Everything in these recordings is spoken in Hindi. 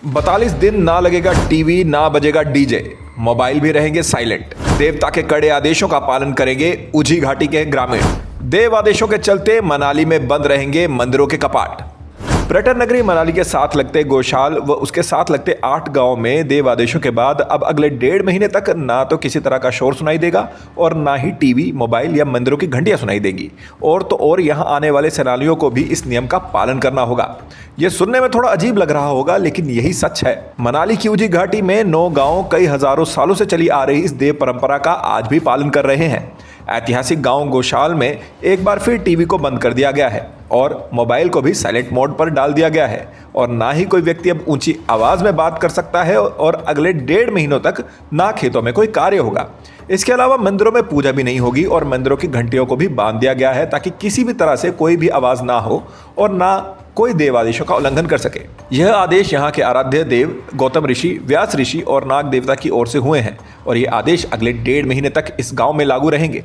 42 दिन ना लगेगा टीवी, ना बजेगा डीजे, मोबाइल भी रहेंगे साइलेंट। देवता के कड़े आदेशों का पालन करेंगे उझी घाटी के ग्रामीण। देव आदेशों के चलते मनाली में बंद रहेंगे मंदिरों के कपाट। पर्यटन नगरी मनाली के साथ लगते गोशाल व उसके साथ लगते 8 गांव में देव आदेशों के बाद अब अगले 1.5 महीने तक ना तो किसी तरह का शोर सुनाई देगा और ना ही टीवी, मोबाइल या मंदिरों की घंटियां सुनाई देगी। और तो और यहां आने वाले सैलानियों को भी इस नियम का पालन करना होगा। यह सुनने में थोड़ा अजीब लग रहा होगा, लेकिन यही सच है। मनाली की उजी घाटी में 9 गांव कई हजारों सालों से चली आ रही इस देव परंपरा का आज भी पालन कर रहे हैं। ऐतिहासिक गांव गोशाल में एक बार फिर टीवी को बंद कर दिया गया है और मोबाइल को भी साइलेंट मोड पर डाल दिया गया है और ना ही कोई व्यक्ति अब ऊंची आवाज में बात कर सकता है और अगले 1.5 महीनों तक ना खेतों में कोई कार्य होगा। इसके अलावा मंदिरों में पूजा भी नहीं होगी और मंदिरों की घंटियों को भी बांध दिया गया है ताकि किसी भी तरह से कोई भी आवाज ना हो और ना कोई देव आदेशों का उल्लंघन कर सके। यह आदेश यहाँ के आराध्य देव गौतम ऋषि, व्यास ऋषि और नाग देवता की ओर से हुए हैं और ये आदेश अगले 1.5 महीने तक इस गांव में लागू रहेंगे।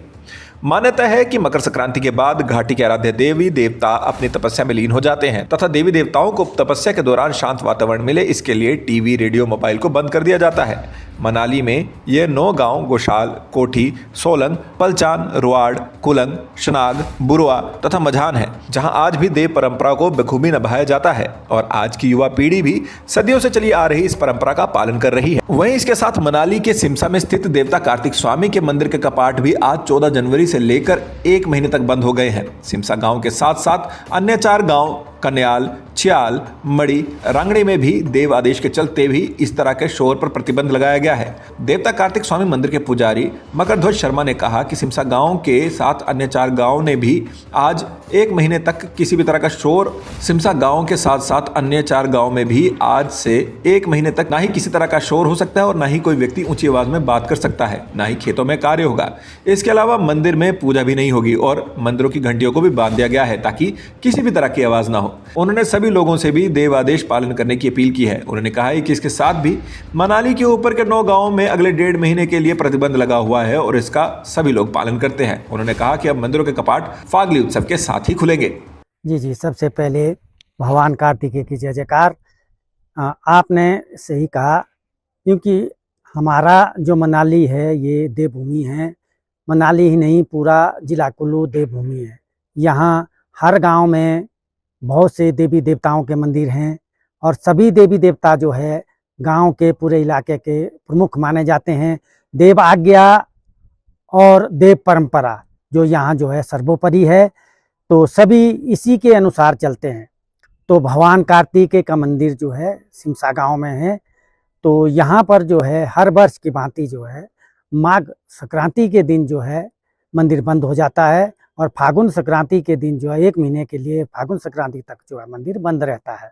मान्यता है कि मकर संक्रांति के बाद घाटी के आराध्य देवी देवता अपनी तपस्या में लीन हो जाते हैं तथा देवी देवताओं को तपस्या के दौरान शांत वातावरण मिले, इसके लिए टीवी, रेडियो, मोबाइल को बंद कर दिया जाता है। मनाली में ये 9 गांव गोशाल, कोठी, सोलंग, पलचान, रुआड़, कुलंग, शनाग, बुरुआ तथा मझान है, जहां आज भी देव परंपरा को बखूबी निभाया जाता है और आज की युवा पीढ़ी भी सदियों से चली आ रही इस परंपरा का पालन कर रही है। वहीं इसके साथ मनाली के सिमसा में स्थित देवता कार्तिक स्वामी के मंदिर के कपाट भी आज 14 जनवरी से लेकर 1 महीने तक बंद हो गए हैं। सिमसा गांव के साथ साथ अन्य 4 गांव कन्याल, छियाल, मड़ी, रांगड़ी में भी देव आदेश के चलते भी इस तरह के शोर पर प्रतिबंध लगाया गया है। देवता कार्तिक स्वामी मंदिर के पुजारी मकरध्वज शर्मा ने कहा कि सिमसा गांव के साथ अन्य 4 गांव ने भी आज 1 महीने तक किसी भी तरह का शोर, सिमसा गांव के साथ साथ अन्य 4 गांव में भी आज से 1 महीने तक ना ही किसी तरह का शोर हो सकता है और ना ही कोई व्यक्ति ऊंची आवाज में बात कर सकता है, ना ही खेतों में कार्य होगा। इसके अलावा मंदिर में पूजा भी नहीं होगी और मंदिरों की घंटियों को भी बांध दिया गया है ताकि किसी भी तरह की आवाज ना हो। उन्होंने सभी लोगों से भी देव आदेश पालन करने की अपील की है। उन्होंने कहा है कि इसके साथ भी मनाली के ऊपर के 9 गांवों में अगले 1.5 महीने के लिए प्रतिबंध लगा हुआ है और इसका सभी लोग पालन करते हैं। उन्होंने कहा कि अब मंदिरों के कपाट फागली उत्सव के साथ ही खुलेंगे। जी, सबसे पहले भगवान कार्तिकेय की जय जयकार। आपने सही कहा, क्योंकि हमारा जो मनाली है ये देवभूमि है। मनाली ही नहीं, पूरा जिला कुल्लू देवभूमि है। यहाँ हर गांव में बहुत से देवी देवताओं के मंदिर हैं और सभी देवी देवता जो है गांव के पूरे इलाके के प्रमुख माने जाते हैं। देव आज्ञा और देव परंपरा जो यहाँ जो है सर्वोपरि है, तो सभी इसी के अनुसार चलते हैं। तो भगवान कार्तिकेय का मंदिर जो है सिमसा गांव में है। तो यहाँ पर जो है हर वर्ष की भांति जो है माघ संक्रांति के दिन जो है मंदिर बंद हो जाता है और फागुन संक्रांति के दिन जो है 1 महीने के लिए फागुन संक्रांति तक जो है मंदिर बंद रहता है।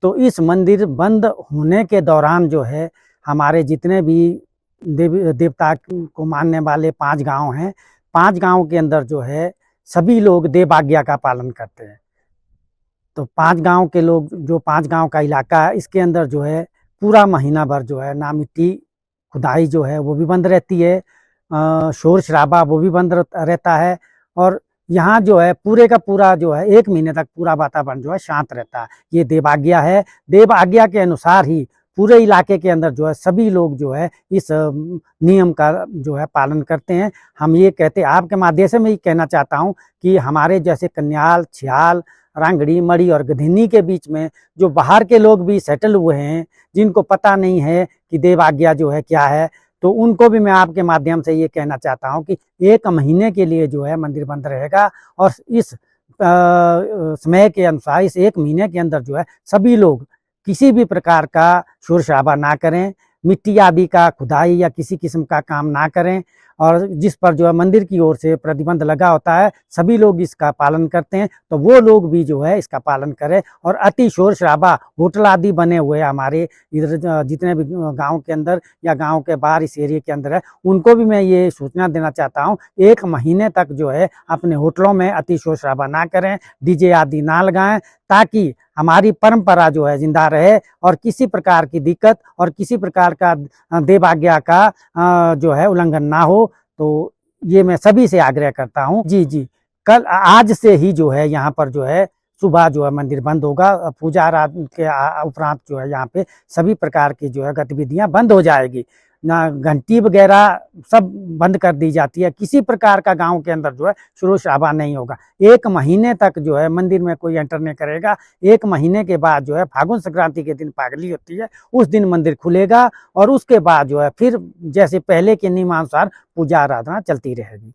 तो इस मंदिर बंद होने के दौरान जो है हमारे जितने भी देवता को मानने वाले 5 गांव हैं, 5 गांव के अंदर जो है सभी लोग देव आज्ञा का पालन करते हैं। तो 5 गांव के लोग, जो 5 गांव का इलाका है, इसके अंदर जो है पूरा महीना भर जो है ना मिट्टी खुदाई जो है वो भी बंद रहती है, शोर शराबा वो भी बंद रहता है और यहाँ जो है पूरे का पूरा जो है 1 महीने तक पूरा वातावरण जो है शांत रहता है। ये देव आज्ञा है। देव आज्ञा के अनुसार ही पूरे इलाके के अंदर जो है सभी लोग जो है इस नियम का जो है पालन करते हैं। हम ये कहते, आपके माध्यम से मैं ये कहना चाहता हूँ कि हमारे जैसे कन्याल, छियाल, रांगड़ी, मड़ी और गधनी के बीच में जो बाहर के लोग भी सेटल हुए हैं, जिनको पता नहीं है कि देव आज्ञा जो है क्या है, तो उनको भी मैं आपके माध्यम से ये कहना चाहता हूँ कि 1 महीने के लिए जो है मंदिर बंद रहेगा और इस समय के अनुसार इस 1 महीने के अंदर जो है सभी लोग किसी भी प्रकार का शोर शराबा ना करें, मिट्टी आदि का खुदाई या किसी किस्म का काम ना करें और जिस पर जो है मंदिर की ओर से प्रतिबंध लगा होता है सभी लोग इसका पालन करते हैं। तो वो लोग भी जो है इसका पालन करें और अति शोर शराबा, होटल आदि बने हुए हमारे इधर जितने भी गांव के अंदर या गांव के बाहर इस एरिया के अंदर है, उनको भी मैं ये सूचना देना चाहता हूँ 1 महीने तक जो है अपने होटलों में अति शोर शराबा ना करें, डीजे आदि ना लगाएं, ताकि हमारी परंपरा जो है जिंदा रहे और किसी प्रकार की दिक्कत और किसी प्रकार का देव आज्ञा का जो है उल्लंघन ना हो। तो ये मैं सभी से आग्रह करता हूँ। जी, कल आज से ही जो है यहाँ पर जो है सुबह जो है मंदिर बंद होगा। पूजा आराधना के उपरांत जो है यहाँ पे सभी प्रकार की जो है गतिविधियां बंद हो जाएगी। ना घंटी वगैरह सब बंद कर दी जाती है। किसी प्रकार का गांव के अंदर जो है शोर शराबा नहीं होगा। 1 महीने तक जो है मंदिर में कोई एंटर नहीं करेगा। 1 महीने के बाद जो है फागुन संक्रांति के दिन पागली होती है, उस दिन मंदिर खुलेगा और उसके बाद जो है फिर जैसे पहले के नियमानुसार पूजा आराधना चलती रहेगी।